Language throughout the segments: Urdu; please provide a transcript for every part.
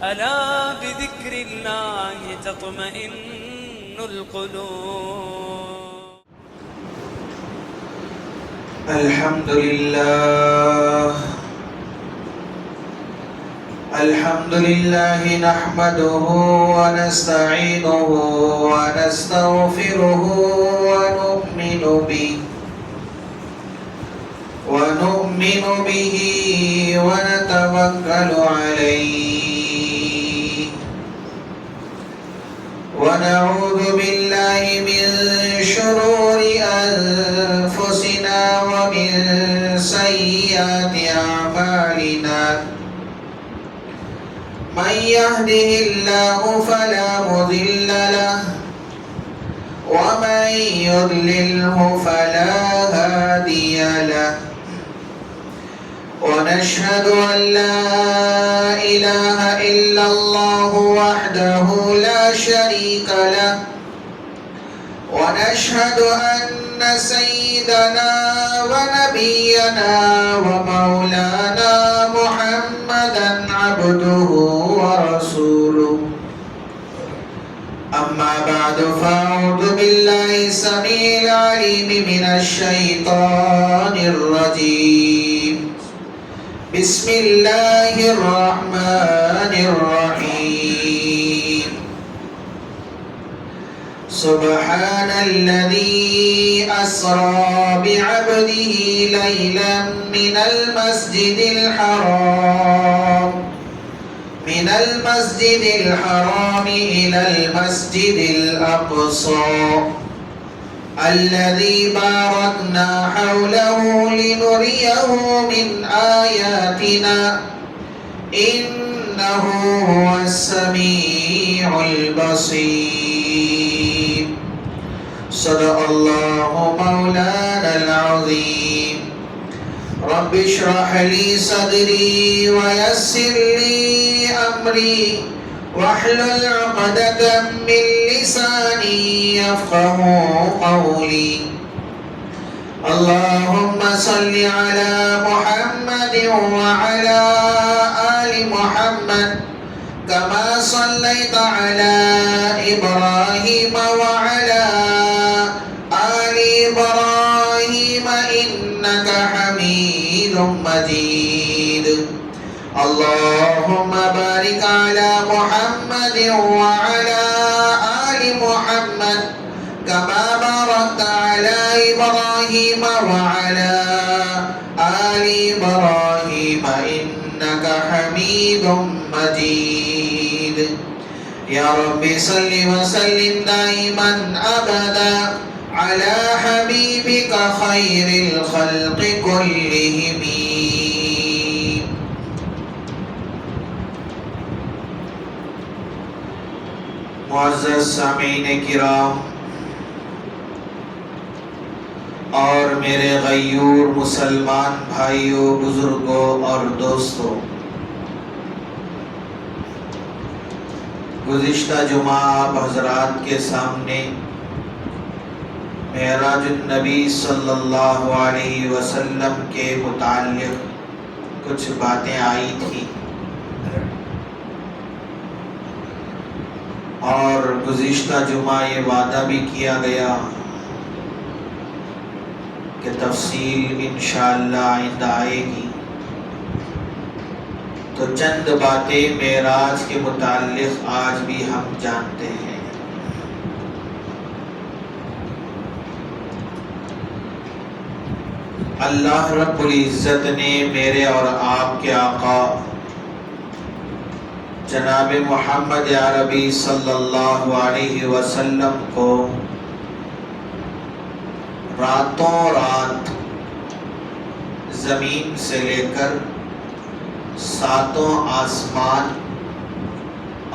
ألا بذكر الله تطمئن القلوب. الحمد لله نحمده ونستعينه ونستغفره ونؤمن به ونتوكل عليه ونعوذ بالله من شرور أنفسنا ومن سيئات أعمالنا. من يهده الله فلا مضل له ومن يضلله فلا هادي له. ونشهد أن لا إله إلا الله وحده لا شريك له. ونشهد أن سيدنا ونبينا ومولانا محمدا عبده ورسوله. أما بعد فأعوذ بالله السميع العليم من الشيطان الرجيم. بسم الله الرحمن الرحيم. سبحان الذي أسرى بعبده ليلا من المسجد الحرام إلى المسجد الأقصى الذي باركنا حوله لنريه من آياتنا إنه هو السميع البصير. صدق الله مولانا العظيم. رب اشرح لي صدري ويسر لي أمري واحلل عقدة من لساني يفقه قولي. اللهم صل على محمد وعلى آل محمد كما صليت على إبراهيم وعلى آل إبراهيم إنك حميد مجيد. اللهم بارك على محمد وعلى آل محمد كما باركت على إبراهيم وعلى آل إبراهيم إنك حميد مجيد. يا رب صل وسلم دائما أبدا على حبيبك خير الخلق كلهم. معزز سامعین کرام اور میرے غیور مسلمان بھائیوں، بزرگوں اور دوستوں، گزشتہ جمعہ آپ حضرات کے سامنے معراج النبی صلی اللہ علیہ وسلم کے متعلق کچھ باتیں آئی تھیں، اور گزشتہ جمعہ یہ وعدہ بھی کیا گیا کہ تفصیل انشاءاللہ آئندہ آئے گی. تو چند باتیں معراج کے متعلق آج بھی ہم جانتے ہیں. اللہ رب العزت نے میرے اور آپ کے آقا جناب محمد عربی صلی اللہ علیہ وسلم کو راتوں رات زمین سے لے کر ساتوں آسمان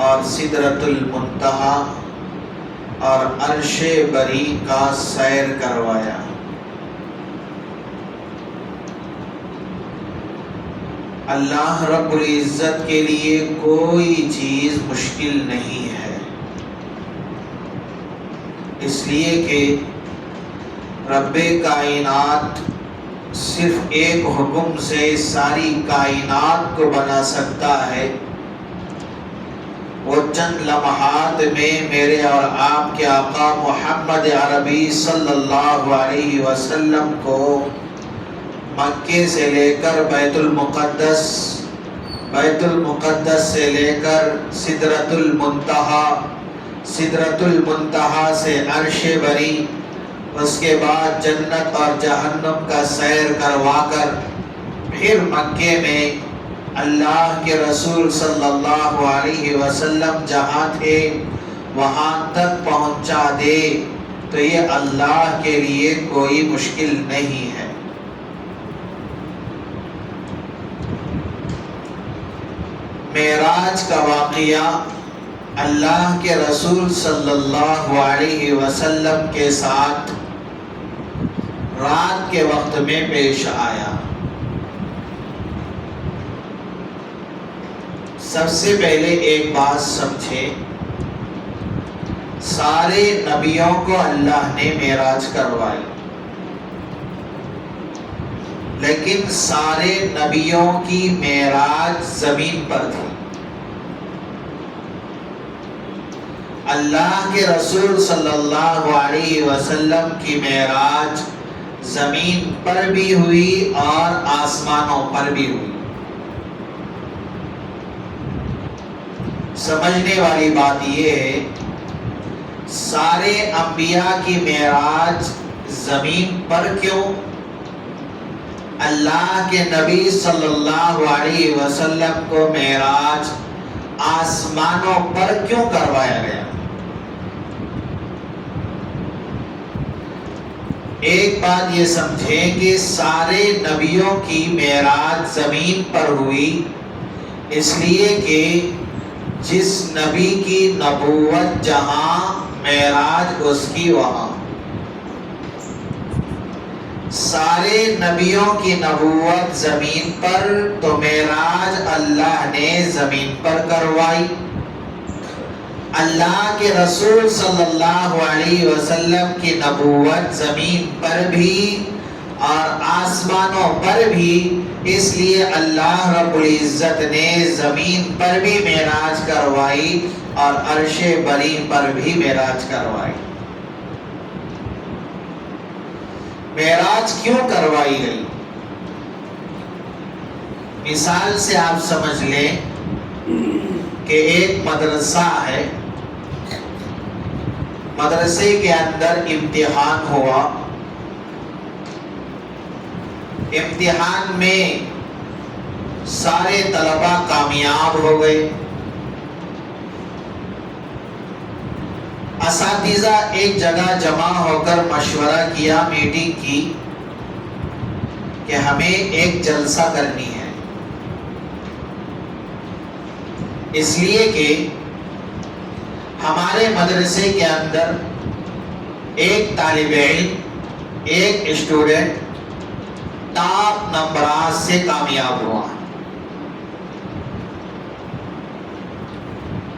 اور سدرۃ المنتہا اور عرش بری کا سیر کروایا. اللہ رب العزت کے لیے کوئی چیز مشکل نہیں ہے، اس لیے کہ رب کائنات صرف ایک حکم سے ساری کائنات کو بنا سکتا ہے، وہ چند لمحات میں میرے اور آپ کے آقا محمد عربی صلی اللہ علیہ وسلم کو مکے سے لے کر بیت المقدس سے لے کر سدرۃ المنتہا سے عرش بری، اس کے بعد جنت اور جہنم کا سیر کروا کر پھر مکے میں اللہ کے رسول صلی اللہ علیہ وسلم جہاں تھے وہاں تک پہنچا دے تو یہ اللہ کے لیے کوئی مشکل نہیں ہے۔ معراج کا واقعہ اللہ کے رسول صلی اللہ علیہ وسلم کے ساتھ رات کے وقت میں پیش آیا۔ سب سے پہلے ایک بات سمجھیں، سارے نبیوں کو اللہ نے معراج کروائی، لیکن سارے نبیوں کی معراج زمین پر تھی۔ اللہ کے رسول صلی اللہ علیہ وسلم کی معراج زمین پر بھی ہوئی اور آسمانوں پر بھی ہوئی۔ سمجھنے والی بات یہ ہے، سارے انبیاء کی معراج زمین پر کیوں، اللہ کے نبی صلی اللہ علیہ وسلم کو معراج آسمانوں پر کیوں کروایا گیا؟ ایک بات یہ سمجھیں کہ سارے نبیوں کی معراج زمین پر ہوئی اس لیے کہ جس نبی کی نبوت جہاں معراج اس کی وہاں۔ سارے نبیوں کی نبوت زمین پر تو معراج اللہ نے زمین پر کروائی۔ اللہ کے رسول صلی اللہ علیہ وسلم کی نبوت زمین پر بھی اور آسمانوں پر بھی، اس لیے اللہ رب العزت نے زمین پر بھی معراج کروائی اور عرش بری پر بھی معراج کروائی۔ معراج کیوں کروائی گئی؟ مثال سے آپ سمجھ لیں کہ ایک مدرسہ ہے، مدرسے کے اندر امتحان ہوا، امتحان میں سارے طلباء کامیاب ہو گئے۔ اساتذہ ایک جگہ جمع ہو کر مشورہ کیا، میٹنگ کی کہ ہمیں ایک جلسہ کرنی ہے، اس لیے کہ ہمارے مدرسے کے اندر ایک طالب علم، ایک اسٹوڈنٹ ٹاپ نمبرات سے کامیاب ہوا،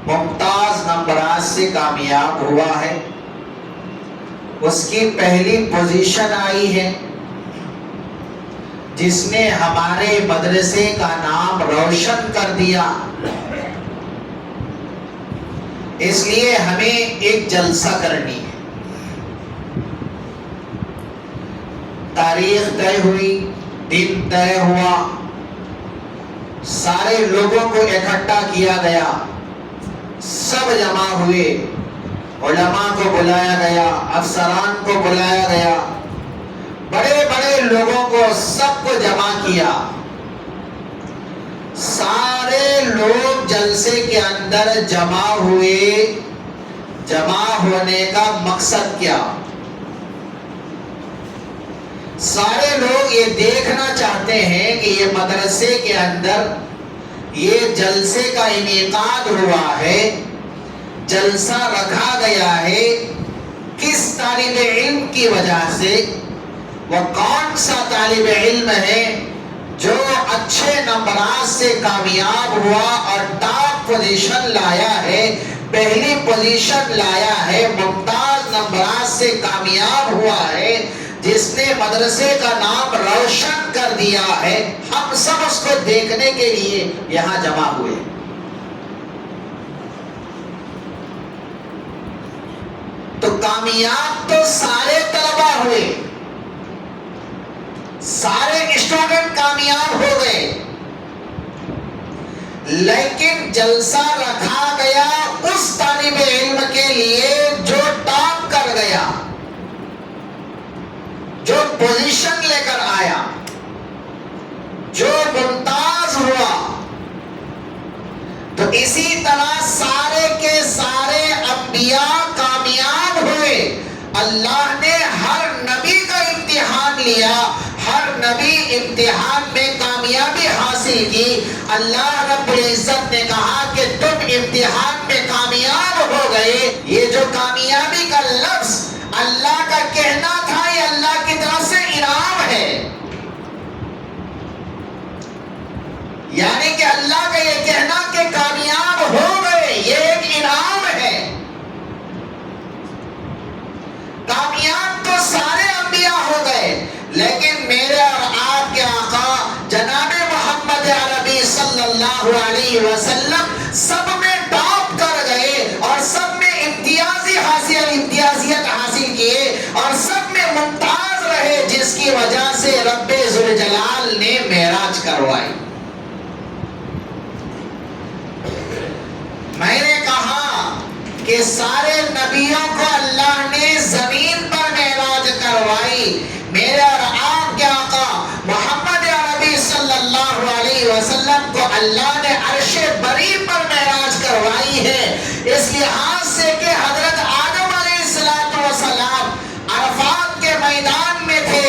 ممتاز نمبرات سے کامیاب ہوا ہے، اس کی پہلی پوزیشن آئی ہے، جس نے ہمارے مدرسے کا نام روشن کر دیا۔ اس لیے ہمیں ایک جلسہ کرنی ہے۔ تاریخ طے ہوئی، دن طے ہوا، سارے لوگوں کو اکٹھا کیا گیا، سب جمع ہوئے، علماء کو بلایا گیا، افسران کو بلایا گیا، بڑے بڑے لوگوں کو سب کو جمع کیا۔ سارے لوگ جلسے کے اندر جمع ہوئے، جمع ہونے کا مقصد کیا؟ سارے لوگ یہ دیکھنا چاہتے ہیں کہ یہ مدرسے کے اندر یہ جلسے کا انعقاد ہوا ہے، جلسہ رکھا گیا ہے، کس طالب علم کی وجہ سے، وہ کون سا طالب علم ہے جو اچھے نمبرات سے کامیاب ہوا اور ٹاپ پوزیشن لایا ہے، پہلی پوزیشن لایا ہے، ممتاز نمبرات سے کامیاب ہوا ہے، جس نے مدرسے کا نام روشن کر دیا ہے۔ ہم سب اس کو دیکھنے کے لیے یہاں جمع ہوئے۔ تو کامیاب تو سارے طلبہ ہوئے، سارے اسٹوڈنٹ کامیاب ہو گئے، لیکن جلسہ رکھا گیا اس طالب علم کے لیے جو ٹاپ کر گیا، جو پوزیشن لے کر آیا، جو ممتاز ہوا۔ تو اسی طرح سارے کے سارے انبیاء کامیاب ہوئے۔ اللہ نے ہر نبی کا امتحان لیا، ہر نبی امتحان میں کامیابی حاصل کی۔ اللہ رب العزت نے کہا کہ تم امتحان میں کامیاب ہو گئے۔ یہ جو کامیابی کا لفظ اللہ کا کہنا تھا، یہ اللہ کی طرف سے انعام ہے، یعنی کہ اللہ کا یہ کہنا کہ کامیاب ہو گئے، یہ ایک انعام ہے۔ کامیاب تو سارے انبیاء ہو گئے، لیکن میرے اور آپ کے آقا جناب محمد عربی صلی اللہ علیہ وسلم سب میں ٹاپ کر گئے، اور سب میں امتیازیت حاصل کیے، اور سب میں ممتاز رہے، جس کی وجہ سے رب ذوالجلال نے معراج کروائی۔ میں نے کہا کہ سارے نبیوں کو اللہ نے زمین پر معراج کروائی، میرے اور آپ کے آقا محمد عربی صلی اللہ علیہ وسلم کو اللہ نے عرش بری پر معراج کروائی ہے، اس لحاظ سے کہ حضرت آدم علیہ السلام عرفات کے میدان میں تھے،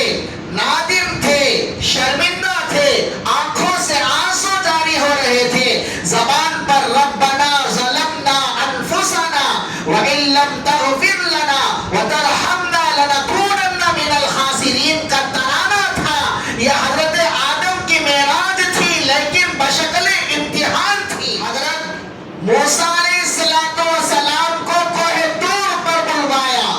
نادم تھے، شرمندہ تھے، آنکھوں سے آنسو جاری ہو رہے تھے، زبان پر ربنا ظلمنا انفسنا وان لم تغفر لنا وترحمنا لنکونن من الخاسرین کا ترانہ تھا۔ یہ حضرت آدم کی معراج تھی، لیکن بشکل امتحان تھی۔ حضرت موسیٰ علیہ السلام کو کوہ طور پر بلوایا،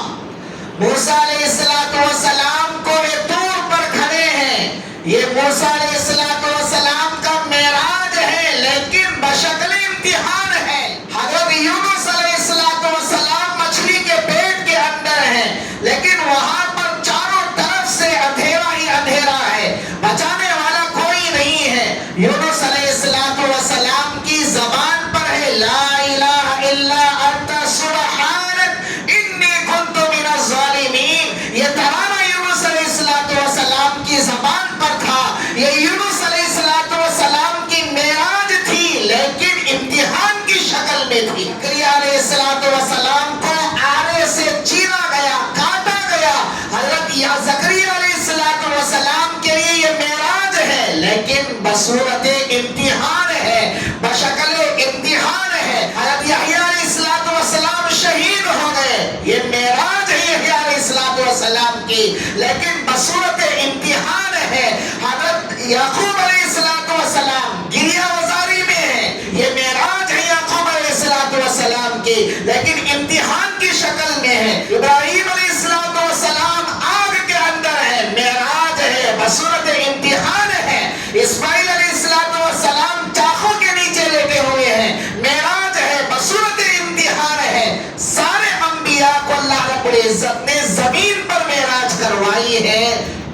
موسیٰ علیہ السلام کوہ طور پر کھڑے ہیں، یہ موسیٰ علیہ السلام کا معراج ہے، لیکن بشکل امتحان ہے۔ حضرت یونس علیہ السلام مچھلی کے پیٹ کے اندر ہیں، لیکن وہاں پر چاروں طرف سے اندھیرا ہی اندھیرا ہے، بچانے والا کوئی نہیں ہے۔ یونس علیہ السلام کی زبان پر ہے لا الہ الا انت سبحانک انی کنت من الظالمین، یہ ترانہ یونس علیہ السلام کی زبان پر تھا۔ یہ یونس علیہ السلام کی معراج تھی، لیکن امتحان کی شکل میں تھی۔ زکریا علیہ السلام کو آرے سے چیرا گیا، کاٹا گیا۔ حضرت زکریا علیہ السلام کے لیے یہ معراج ہے، لیکن بصورت امتحان ہے، بشکل امتحان ہے۔ حضرت یحییٰ علیہ السلام شہید ہو گئے، یہ معراج ہے یحییٰ علیہ السلام کی، لیکن بصورت امتحان ہے۔ حضرت یعقوب علیہ السلام گریہ وزاری میں ہے، یہ معراج ہے یعقوب علیہ السلام کی، لیکن امتحان کی شکل میں ہے۔ ابراہیم علیہ السلام آگ کے اندر ہے، معراج ہے، بصورت امتحان ہے۔ اسماعیل علیہ السلام چاقو کے نیچے لیٹے ہوئے ہیں، معراج ہے، بصورت امتحان ہے۔ سارے انبیاء کو اللہ رب العزت نے زمین پر معراج کروائی ہے،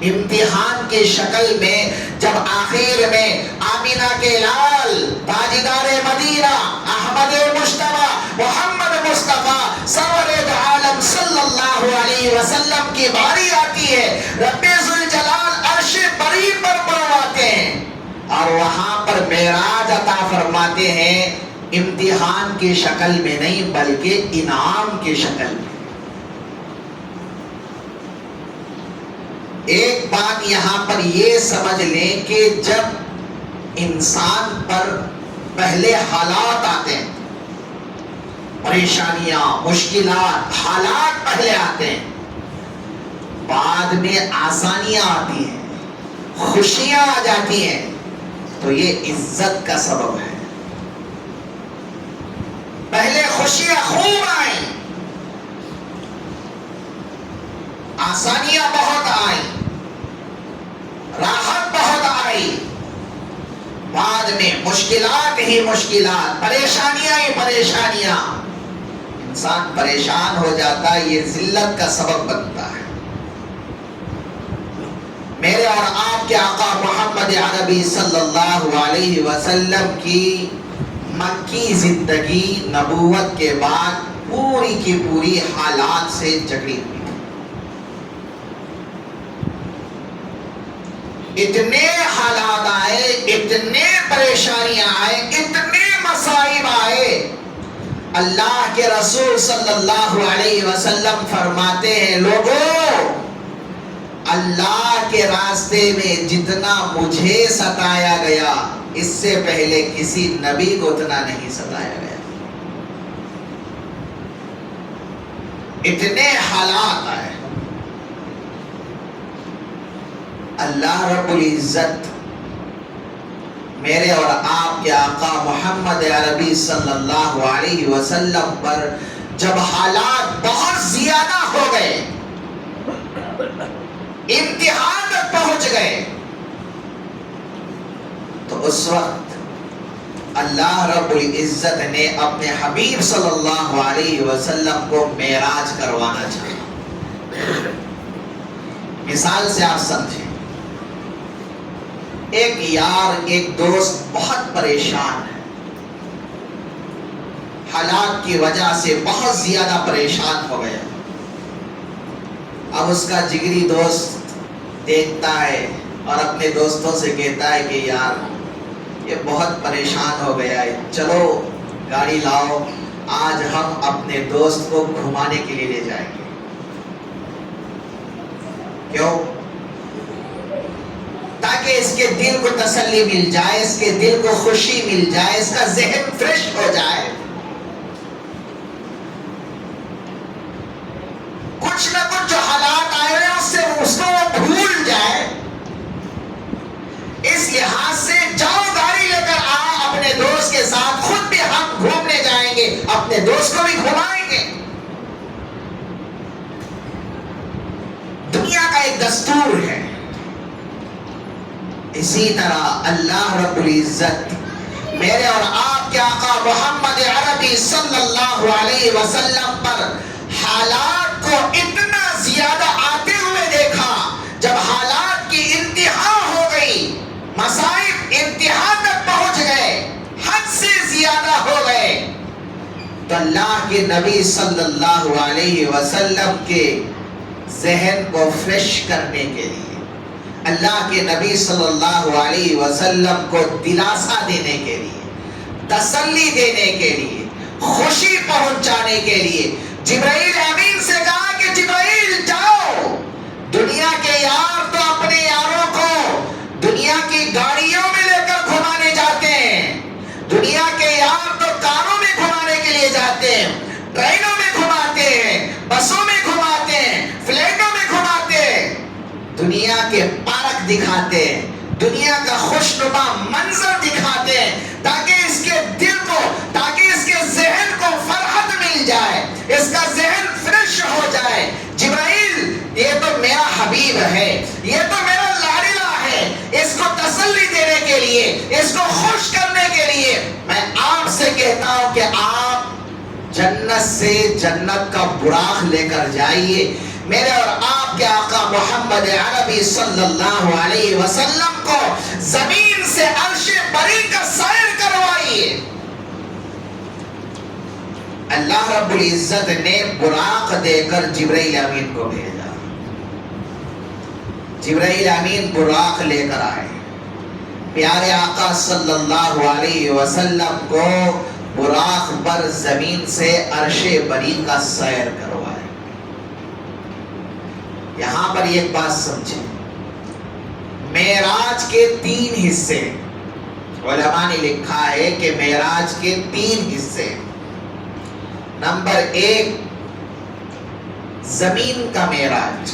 امتحان کی شکل میں۔ جب آخر میں آمینہ کے لال تاجدار مدینہ احمد مجتبی محمد مصطفیٰ سرور عالم صلی اللہ علیہ وسلم کی باری آتی ہے، رب ذوالجلال عرش بری پر بلواتے ہیں، اور وہاں پر معراج عطا فرماتے ہیں، امتحان کی شکل میں نہیں بلکہ انعام کی شکل میں۔ ایک بات یہاں پر یہ سمجھ لیں کہ جب انسان پر پہلے حالات آتے ہیں، پریشانیاں، مشکلات، حالات پہلے آتے ہیں، بعد میں آسانیاں آتی ہیں، خوشیاں آ جاتی ہیں، تو یہ عزت کا سبب ہے۔ پہلے خوشیاں خوب آئیں، آسانیاں بہت آئیں، راحت بہت آئی، بعد میں مشکلات ہی مشکلات، پریشانیاں ہی پریشانیاں۔ انسان پریشان ہو جاتا ہے، یہ ذلت کا سبب بنتا ہے۔ میرے اور آپ کے آقا محمد عربی صلی اللہ علیہ وسلم کی مکی زندگی نبوت کے بعد پوری کی پوری حالات سے جکڑی ہوئی، اتنے حالات آئے، اتنے پریشانیاں آئے، اتنے مصائب آئے۔ اللہ کے رسول صلی اللہ علیہ وسلم فرماتے ہیں، لوگوں، اللہ کے راستے میں جتنا مجھے ستایا گیا، اس سے پہلے کسی نبی کو اتنا نہیں ستایا گیا۔ اتنے حالات آئے۔ اللہ رب العزت میرے اور آپ کے آقا محمد عربی صلی اللہ علیہ وسلم پر جب حالات بہت زیادہ ہو گئے، امتحان تک پہنچ گئے، تو اس وقت اللہ رب العزت نے اپنے حبیب صلی اللہ علیہ وسلم کو معراج کروانا چاہا۔ مثال سے آپ سمجھیں، ایک یار، ایک دوست بہت پریشان ہے، حالات کی وجہ سے بہت زیادہ پریشان ہو گیا۔ اب اس کا جگری دوست دیکھتا ہے اور اپنے دوستوں سے کہتا ہے کہ یار یہ بہت پریشان ہو گیا ہے، چلو گاڑی لاؤ، آج ہم اپنے دوست کو گھمانے کے لیے لے جائیں گے۔ کیوں؟ تاکہ اس کے دل کو تسلی مل جائے، اس کے دل کو خوشی مل جائے، اس کا ذہن فریش ہو جائے، کچھ نہ کچھ جو حالات آئے ہیں اس کو وہ بھول جائے۔ اس لحاظ سے جاؤ، گاڑی لے کر آؤ اپنے دوست کے ساتھ، خود بھی ہم گھومنے جائیں گے، اپنے دوست کو بھی گھمائیں گے۔ دنیا کا ایک دستور ہے۔ اسی طرح اللہ رب العزت میرے اور آپ کے آقا محمد عربی صلی اللہ علیہ وسلم پر حالات کو اتنا زیادہ آتے ہوئے دیکھا، جب حالات کی انتہا ہو گئی، مصائب انتہا تک پہنچ گئے، حد سے زیادہ ہو گئے، تو اللہ کے نبی صلی اللہ علیہ وسلم کے ذہن کو فریش کرنے کے لیے، اللہ کے نبی صلی اللہ علیہ وسلم کو دلاسا دینے کے لیے، تسلی دینے کے لیے، خوشی پہنچانے کے لیے جبرائیل امین سے کہا کہ جبرائیل جاؤ، دنیا کے یار تو اپنے یاروں کو دنیا کی گاڑیوں میں لے کر گھمانے جاتے ہیں، دنیا کے یار تو کاروں میں گھمانے کے لیے جاتے ہیں، ٹرینوں میں گھماتے ہیں، بسوں میں گھماتے ہیں، فلیٹوں میں گھماتے ہیں، دنیا کے پارک دکھاتے ہیں، دنیا کا خوشنما منظر دکھاتے ہیں، تاکہ اس کے دل کو، تاکہ اس کے ذہن کو فرحت مل جائے، اس کا ذہن فریش ہو جائے۔ جبرائیل، یہ تو میرا حبیب ہے، یہ تو میرا لاڈلا ہے، اس کو تسلی دینے کے لیے، اس کو خوش کرنے کے لیے میں آپ سے کہتا ہوں کہ آپ جنت سے جنت کا براق لے کر جائیے، میرے اور آپ کے آقا محمد عربی صلی اللہ علیہ وسلم کو زمین سے عرش بری کا سیر کروائیے۔ اللہ رب العزت نے براق دے کر جبرائیل امین کو بھیجا۔ جبرائیل امین براق لے کر آئے، پیارے آقا صلی اللہ علیہ وسلم کو براق پر زمین سے عرش بری کا سیر کروائے۔ یہاں پر ایک بات سمجھیں، معراج کے 3 حصے، علماء نے لکھا ہے کہ معراج کے 3 حصے۔ نمبر 1، زمین کا معراج،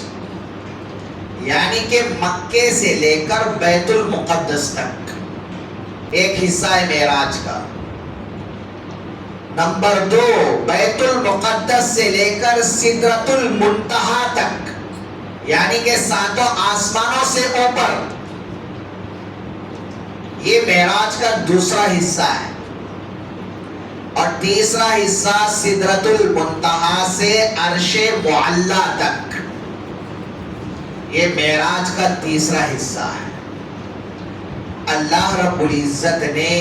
یعنی کہ مکے سے لے کر بیت المقدس تک ایک حصہ ہے معراج کا۔ نمبر 2، بیت المقدس سے لے کر سدرۃ المنتہا تک، یعنی کہ 7 آسمانوں سے اوپر، یہ معراج کا دوسرا حصہ ہے۔ اور تیسرا حصہ سدرۃ المنتہا سے عرش معلی تک، یہ معراج کا تیسرا حصہ ہے۔ اللہ رب العزت نے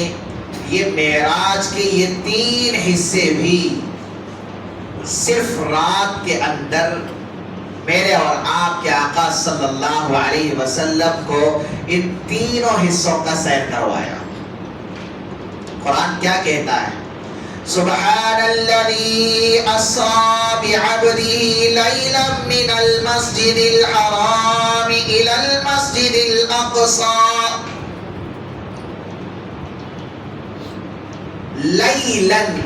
یہ معراج کے یہ 3 حصے بھی صرف رات کے اندر میرے اور آپ کے آقا صلی اللہ علیہ وسلم کو ان تینوں حصوں کا سیر کروایا۔ قرآن کیا کہتا ہے؟ سبحان الذی اسری بعبدہ لیلا من المسجد الحرام الی المسجد الاقصی لیلاً،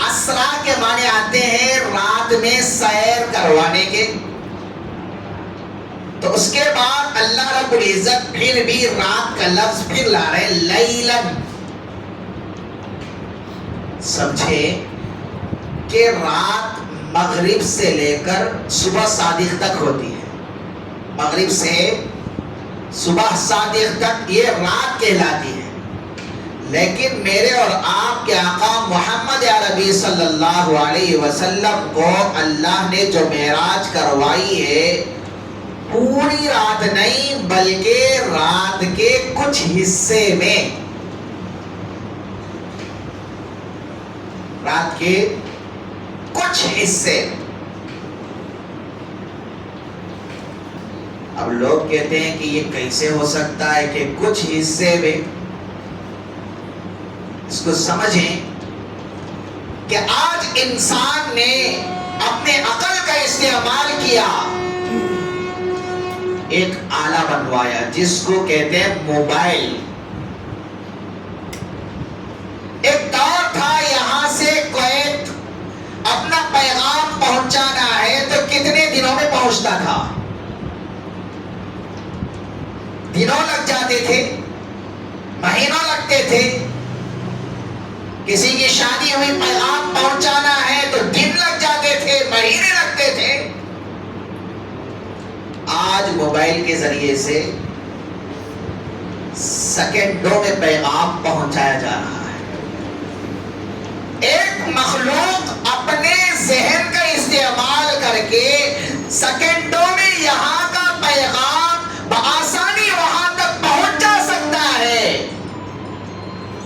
اسرا کے معنی آتے ہیں رات میں سیر کروانے کے، تو اس کے بعد اللہ رب العزت پھر بھی رات کا لفظ پھر لا رہے ہیں، لیلاً۔ سمجھے کہ رات مغرب سے لے کر صبح صادق تک ہوتی ہے، مغرب سے صبح صادق تک یہ رات کہلاتی ہے، لیکن میرے اور آپ کے آقا محمد عربی صلی اللہ علیہ وسلم کو اللہ نے جو معراج کروائی ہے پوری رات نہیں بلکہ رات کے کچھ حصے میں، رات کے کچھ حصے۔ اب لوگ کہتے ہیں کہ یہ کیسے ہو سکتا ہے کہ کچھ حصے میں؟ اس کو سمجھیں کہ آج انسان نے اپنے عقل کا استعمال کیا، ایک آلہ بنوایا جس کو کہتے ہیں موبائل۔ ایک دور تھا یہاں سے کویت اپنا پیغام پہنچانا ہے تو کتنے دنوں میں پہنچتا تھا؟ دنوں لگ جاتے تھے، مہینوں لگتے تھے۔ کسی کی شادی ہوئی پیغام پہنچانا ہے تو دن لگ جاتے تھے، مہینے لگتے تھے۔ آج موبائل کے ذریعے سے سیکنڈوں میں پیغام پہنچایا جا رہا ہے۔ ایک مخلوق اپنے ذہن کا استعمال کر کے سیکنڈوں میں یہاں کا پیغام بآسانی وہاں تک پہنچ جا سکتا ہے،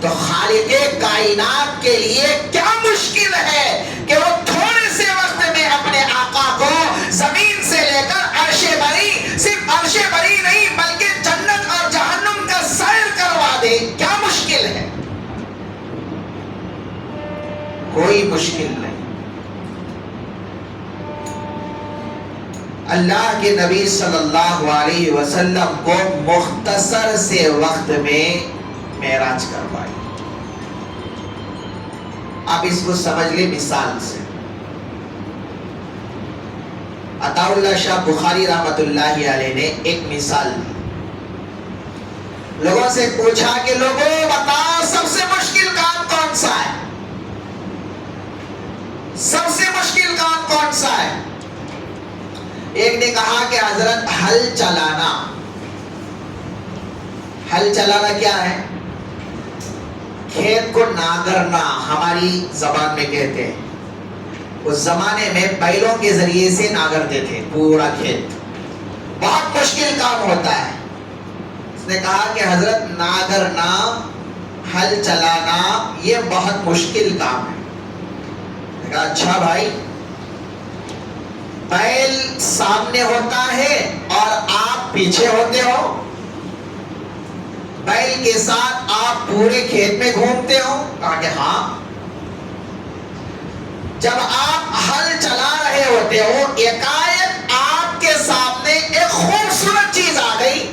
تو خالق کائنات کے لیے کیا مشکل ہے کہ وہ تھوڑے سے وقت میں اپنے آقا کو زمین سے لے کر عرش بری، صرف عرش بری نہیں بلکہ جنت اور جہنم کا سیر کروا دے؟ کیا مشکل ہے؟ کوئی مشکل نہیں۔ اللہ کے نبی صلی اللہ علیہ وسلم کو مختصر سے وقت میں معراج کروائی۔ آپ اس کو سمجھ لیں مثال سے۔ عطا اللہ شاہ بخاری رحمت اللہ علیہ نے ایک مثال دی۔ لوگوں سے پوچھا کہ لوگوں بتاؤ سب سے مشکل کام کون سا ہے؟ سب سے مشکل کام کون سا ہے؟ ایک نے کہا کہ حضرت ہل چلانا۔ ہل چلانا کیا ہے؟ کھیت کو ناگرنا ہماری زبان میں کہتے ہیں۔ اس زمانے میں بیلوں کے ذریعے سے ناگرتے تھے پورا کھیت، بہت مشکل کام ہوتا ہے۔ اس نے کہا کہ حضرت ناگرنا، ہل چلانا یہ بہت مشکل کام ہے۔ کہا اچھا بھائی، بیل سامنے ہوتا ہے اور آپ پیچھے ہوتے ہو، بیل کے ساتھ آپ پورے کھیت میں گھومتے ہو؟ کہا کہ ہاں۔ جب آپ ہل چلا رہے ہوتے ہو ایکائک آپ کے سامنے ایک خوبصورت چیز آ گئی،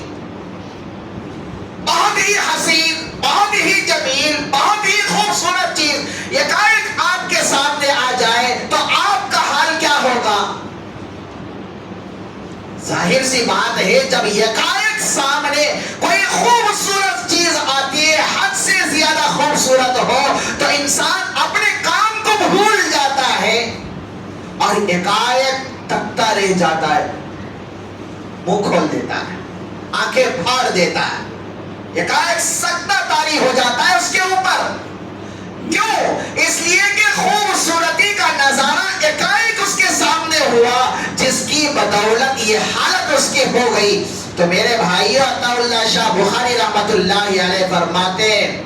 بہت ہی حسین، بہت ہی جمیل، بہت ہی خوبصورت چیز ایکائک آپ کے سامنے آ جائے تو آپ کا حال کیا ہوگا؟ ظاہر سی بات ہے جب یکایک سامنے کوئی خوبصورت چیز آتی ہے، حد سے زیادہ خوبصورت ہو، تو انسان اپنے کام کو بھول جاتا ہے اور یکایک تکتا رہ جاتا ہے، منہ کھول دیتا ہے، آنکھیں پھاڑ دیتا ہے، یکایک سجدہ طاری ہو جاتا ہے اس کے اوپر۔ کیوں؟ اس لیے کہ خوبصورتی کا نظارہ ایک اس کے سامنے ہوا، جس کی بدولت یہ حالت اس کی ہو گئی۔ تو میرے بھائیو، عطا اللہ شاہ بخاری رحمت اللہ علیہ فرماتے ہیں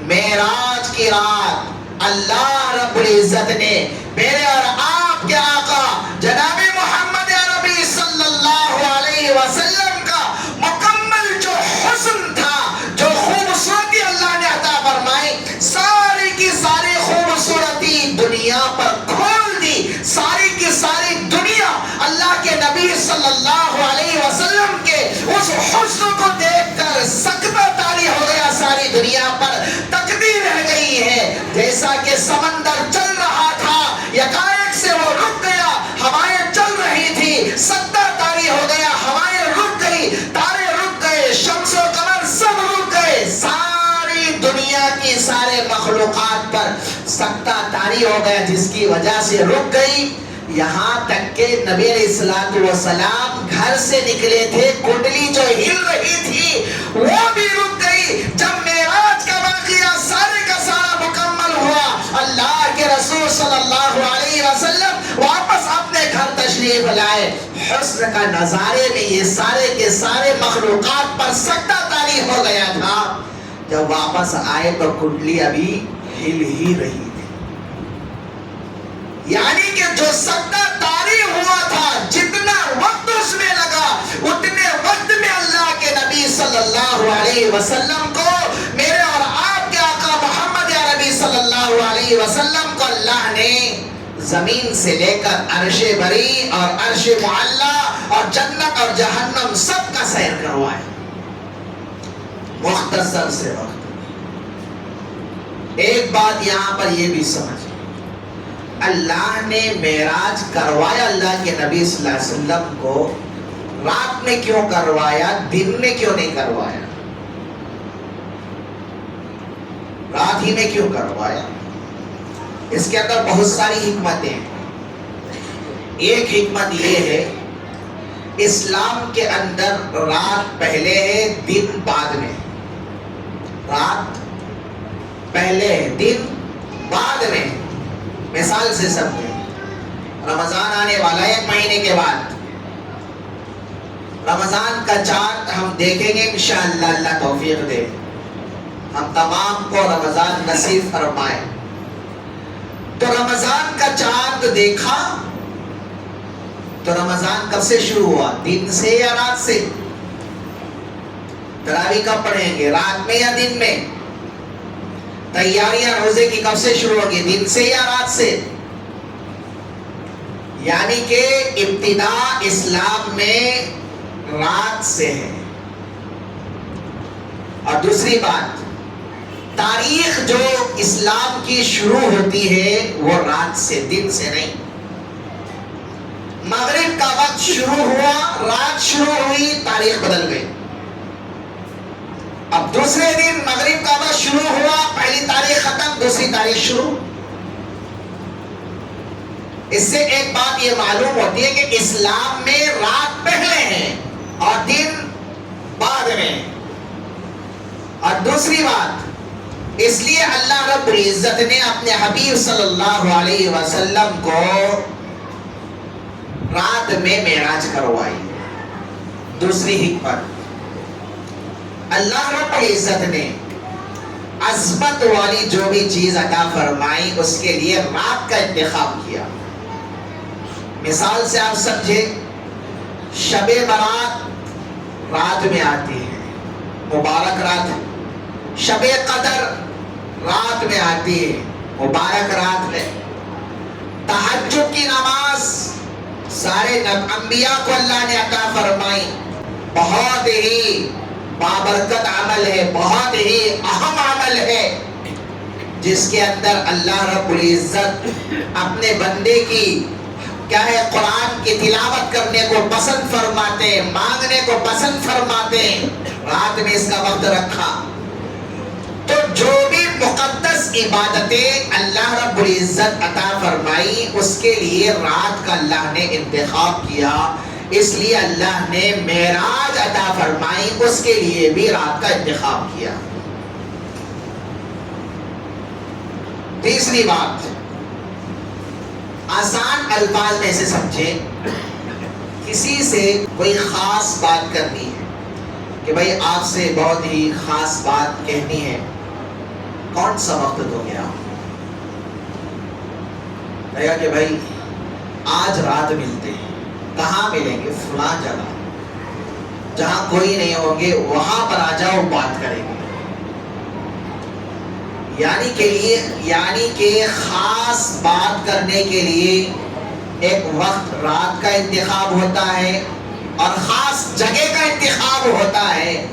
معراج کی رات اللہ رب العزت نے میرے اور آپ کے آقا جناب محمد عربی صلی اللہ علیہ وسلم کا مکمل جو حسن تھا، جو خوبصورتی اللہ نے عطا فرمائی، ساری کی ساری خوبصورتی دنیا پر کھول دی۔ ساری کی ساری دنیا اللہ کے نبی صلی اللہ علیہ وسلم کے اس حسن کو دیکھ کر سکتہ طاری ہو گیا۔ ساری دنیا پر تکبیر رہ گئی ہے، جیسا کہ سمندر چل رہا تھا یکایک سے وہ رک گیا، ہوائیں چل رہی تھی، سکتہ طاری ہو گیا، ہوائیں رک گئی، تارے رک گئے، شمس و قمر سب رک گئے، ساری دنیا کی سارے مخلوقات پر سکتہ طاری ہو گیا، جس کی وجہ سے رک گئی۔ یہاں تک کہ نبی علیہ السلام گھر سے نکلے تھے، کنڈلی جو ہل رہی تھی وہ بھی رک گئی۔ جب معراج کا واقعہ سارے کا سارا مکمل ہوا، اللہ کے رسول صلی اللہ علیہ وسلم واپس اپنے گھر تشریف لائے۔ حسن کا نظارے میں یہ سارے کے سارے مخلوقات پر سکتہ طاری ہو گیا تھا۔ جب واپس آئے تو کنڈلی ابھی ہل ہی رہی تھی، یعنی کہ جو سکتہ طاری ہوا تھا، جتنا وقت اس میں لگا، اتنے وقت میں اللہ کے نبی صلی اللہ علیہ وسلم کو، میرے اور آپ کے آقا محمد عربی صلی اللہ علیہ وسلم کو اللہ نے زمین سے لے کر عرش بری اور عرش معلی اور جنت اور جہنم سب کا سیر کروایا، مختصر سے وقت۔ ایک بات یہاں پر یہ بھی سمجھ، اللہ نے معراج کروایا اللہ کے نبی صلی اللہ علیہ وسلم کو، رات میں کیوں کروایا، دن میں کیوں نہیں کروایا؟ رات ہی میں کیوں کروایا؟ اس کے اندر بہت ساری حکمتیں ہیں۔ ایک حکمت یہ ہے، اسلام کے اندر رات پہلے ہے، دن بعد میں۔ رات پہلے ہے، دن بعد میں۔ مثال سے سمجھیں، رمضان آنے والا ہے، ایک مہینے کے بعد رمضان کا چاند ہم دیکھیں گے انشاءاللہ، اللہ توفیق دے ہم تمام کو رمضان نصیب فرمائے۔ تو رمضان کا چاند دیکھا تو رمضان کب سے شروع ہوا، دن سے یا رات سے؟ تراویح کب پڑھیں گے، رات میں یا دن میں؟ تیاریاں روزے کی کب سے شروع ہوگی، دن سے یا رات سے؟ یعنی کہ ابتدا اسلام میں رات سے ہے۔ اور دوسری بات، تاریخ جو اسلام کی شروع ہوتی ہے وہ رات سے، دن سے نہیں۔ مغرب کا وقت شروع ہوا، رات شروع ہوئی، تاریخ بدل گئی۔ اب دوسرے دن مغرب کا وقت شروع ہوا، پہلی تاریخ ختم، دوسری تاریخ شروع۔ اس سے ایک بات یہ معلوم ہوتی ہے کہ اسلام میں رات پہلے ہے اور دن بعد میں۔ اور دوسری بات، اس لیے اللہ رب العزت نے اپنے حبیب صلی اللہ علیہ وسلم کو رات میں معراج کروائی۔ دوسری حکمت، اللہ رب العزت نے عظمت والی جو بھی چیز عطا فرمائی اس کے لیے رات کا انتخاب کیا۔ مثال سے آپ سمجھے، شب برات رات میں آتی ہے، مبارک رات۔ شب قدر رات میں آتی ہے، مبارک رات میں۔ تہجد کی نماز سارے انبیاء کو اللہ نے عطا فرمائی، بہت ہی بابرکت عمل ہے، بہت ہی اہم عمل ہے، جس کے اندر اللہ رب العزت اپنے بندے کی کیا ہے، قرآن کی تلاوت کرنے کو پسند فرماتے ہیں، مانگنے کو پسند فرماتے ہیں۔ رات میں اس کا وقت رکھا تو جو بھی مقدس عبادتیں اللہ رب العزت عطا فرمائی اس کے لیے رات کا اللہ نے انتخاب کیا۔ اس لیے اللہ نے معراج عطا فرمائی، اس کے لیے بھی رات کا انتخاب کیا۔ تیسری بات، آسان الفاظ میں سے سمجھے، کسی سے کوئی خاص بات کرنی ہے کہ بھائی آپ سے بہت ہی خاص بات کہنی ہے، کون سا وقت دو گے آپ؟ کہا کہ بھائی آج رات ملتے ہیں، کہاں ملیں گے؟ فلاں جگہ، جہاں کوئی نہیں ہوں گے وہاں پر آ جاؤ، بات کریں گے۔ یعنی کہ خاص بات کرنے کے لیے ایک وقت رات کا انتخاب ہوتا ہے اور خاص جگہ کا انتخاب ہوتا ہے۔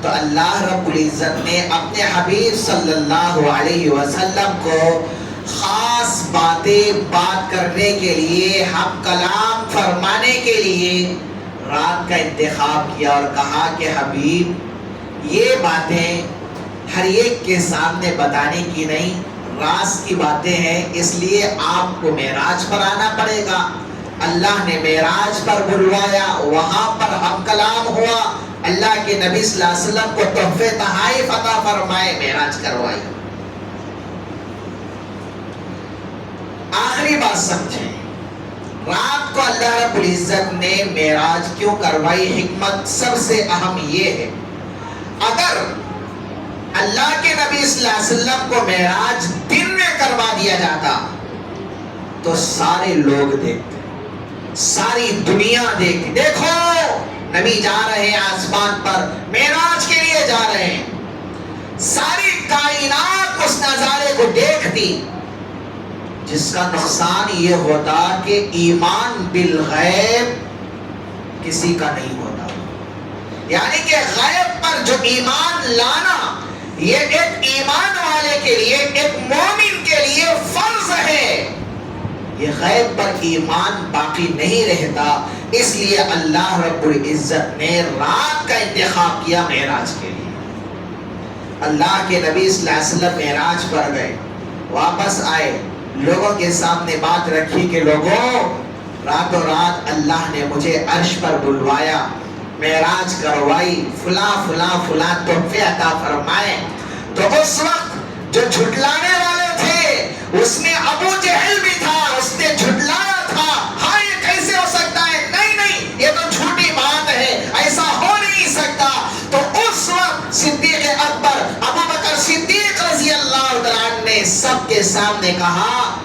تو اللہ رب العزت نے اپنے حبیب صلی اللہ علیہ وسلم کو خاص بات کرنے کے لیے، ہم کلام فرمانے کے لیے رات کا انتخاب کیا اور کہا کہ حبیب یہ باتیں ہر ایک کے سامنے بتانے کی نہیں، راز کی باتیں ہیں، اس لیے آپ کو معراج پر آنا پڑے گا۔ اللہ نے معراج پر بلوایا، وہاں پر ہم کلام ہوا، اللہ کے نبی صلی اللہ علیہ وسلم کو تحفے تحائف عطا فرمائے، معراج کروائی۔ آخری بات سمجھیں، رات کو اللہ رب العزت نے معراج کیوں کروائی؟ حکمت سب سے اہم یہ ہے، اگر اللہ کے نبی صلی اللہ علیہ وسلم کو معراج دن میں کروا دیا جاتا تو سارے لوگ دیکھتے، ساری دنیا دیکھتی، دیکھو نبی جا رہے ہیں آسمان پر، معراج کے لیے جا رہے ہیں، ساری کائنات اس نظارے کو دیکھتی، جس کا نقصان یہ ہوتا کہ ایمان بالغیب کسی کا نہیں ہوتا۔ یعنی کہ غیب پر جو ایمان لانا، یہ ایک ایمان والے کے لیے، ایک مومن کے لیے فرض ہے۔ یہ غیب پر ایمان باقی نہیں رہتا، اس لیے اللہ رب العزت نے رات کا انتخاب کیا معراج کے لیے۔ اللہ کے نبی صلی اللہ علیہ وسلم معراج پر گئے، واپس آئے، لوگوں کے سامنے بات رکھی کہ لوگوں، راتوں رات اللہ نے مجھے عرش پر بلوایا، معراج کروائی، فلاں فلاں فلاں تحفے عطا فرمائے۔ تو اس وقت جو جھٹلانے والے تھے اس میں ابو جہل بھی تھا، اس نے جھٹلایا تھا، ہاں یہ کیسے ہو سکتا ہے، نہیں نہیں یہ تو جھوٹی بات ہے، ایسا ہو نہیں سکتا۔ تو اس وقت صدیق اکبر ابو بکر صدیق رضی اللہ عنہ نے سب کے سامنے کہا،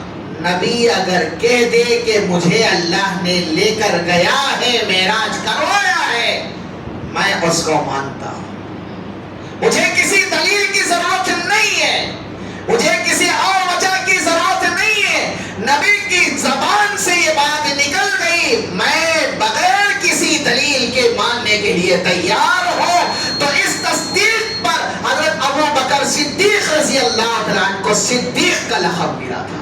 نبی اگر کہہ دے کہ مجھے اللہ نے لے کر گیا ہے، معراج کروایا ہے، میں اس کو مانتا ہوں، مجھے کسی دلیل کی ضرورت نہیں ہے، مجھے کسی اور وجہ کی ضرورت نہیں ہے، نبی کی زبان سے یہ بات نکل گئی، میں بغیر کسی دلیل کے ماننے کے لیے تیار ہوں۔ تو اس تصدیق پر حضرت ابو بکر صدیق رضی اللہ عنہ کو صدیق کا لقب ملا تھا۔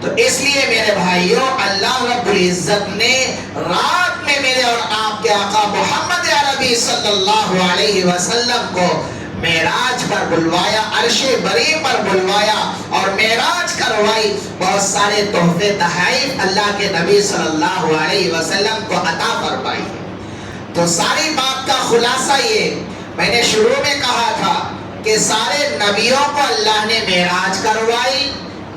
تو اس لیے میرے بھائیوں، اللہ رب العزت نے رات میں میرے اور آپ کے آقا محمد عربی صلی اللہ علیہ وسلم کو معراج پر بلوایا، عرش بری پر بلوایا اور معراج کروائی، بہت سارے تحفے تحائف اللہ کے نبی صلی اللہ علیہ وسلم کو عطا فرمائی۔ تو ساری بات کا خلاصہ یہ، میں نے شروع میں کہا تھا کہ سارے نبیوں کو اللہ نے معراج کروائی،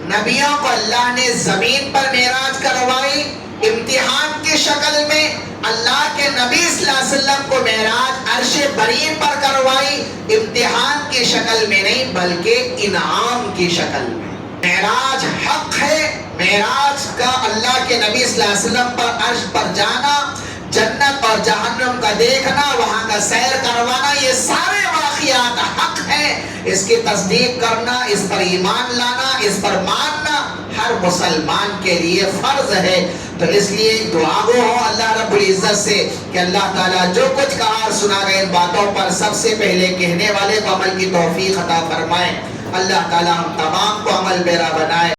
نبیوں کو اللہ نے زمین پر معراج کروائی، امتحان کی شکل میں اللہ کے نبی صلی اللہ علیہ وسلم کو معراج عرش بری پر کروائی، امتحان کی شکل میں نہیں بلکہ انعام کی شکل میں۔ معراج حق ہے، معراج کا اللہ کے نبی صلی اللہ علیہ وسلم پر عرش پر جانا، جنت اور جہنم کا دیکھنا، وہاں کا سیر کروانا، یہ سارے واقعات حق ہیں، اس کی تصدیق کرنا، اس پر ایمان لانا، اس پر ماننا ہر مسلمان کے لیے فرض ہے۔ تو اس لیے دعا گو ہو اللہ رب العزت سے کہ اللہ تعالیٰ جو کچھ کہا اور سنا گئے ان باتوں پر سب سے پہلے کہنے والے کو عمل کی توفیق عطا فرمائے۔ اللہ تعالیٰ ہم تمام کو عمل پیرا بنائے۔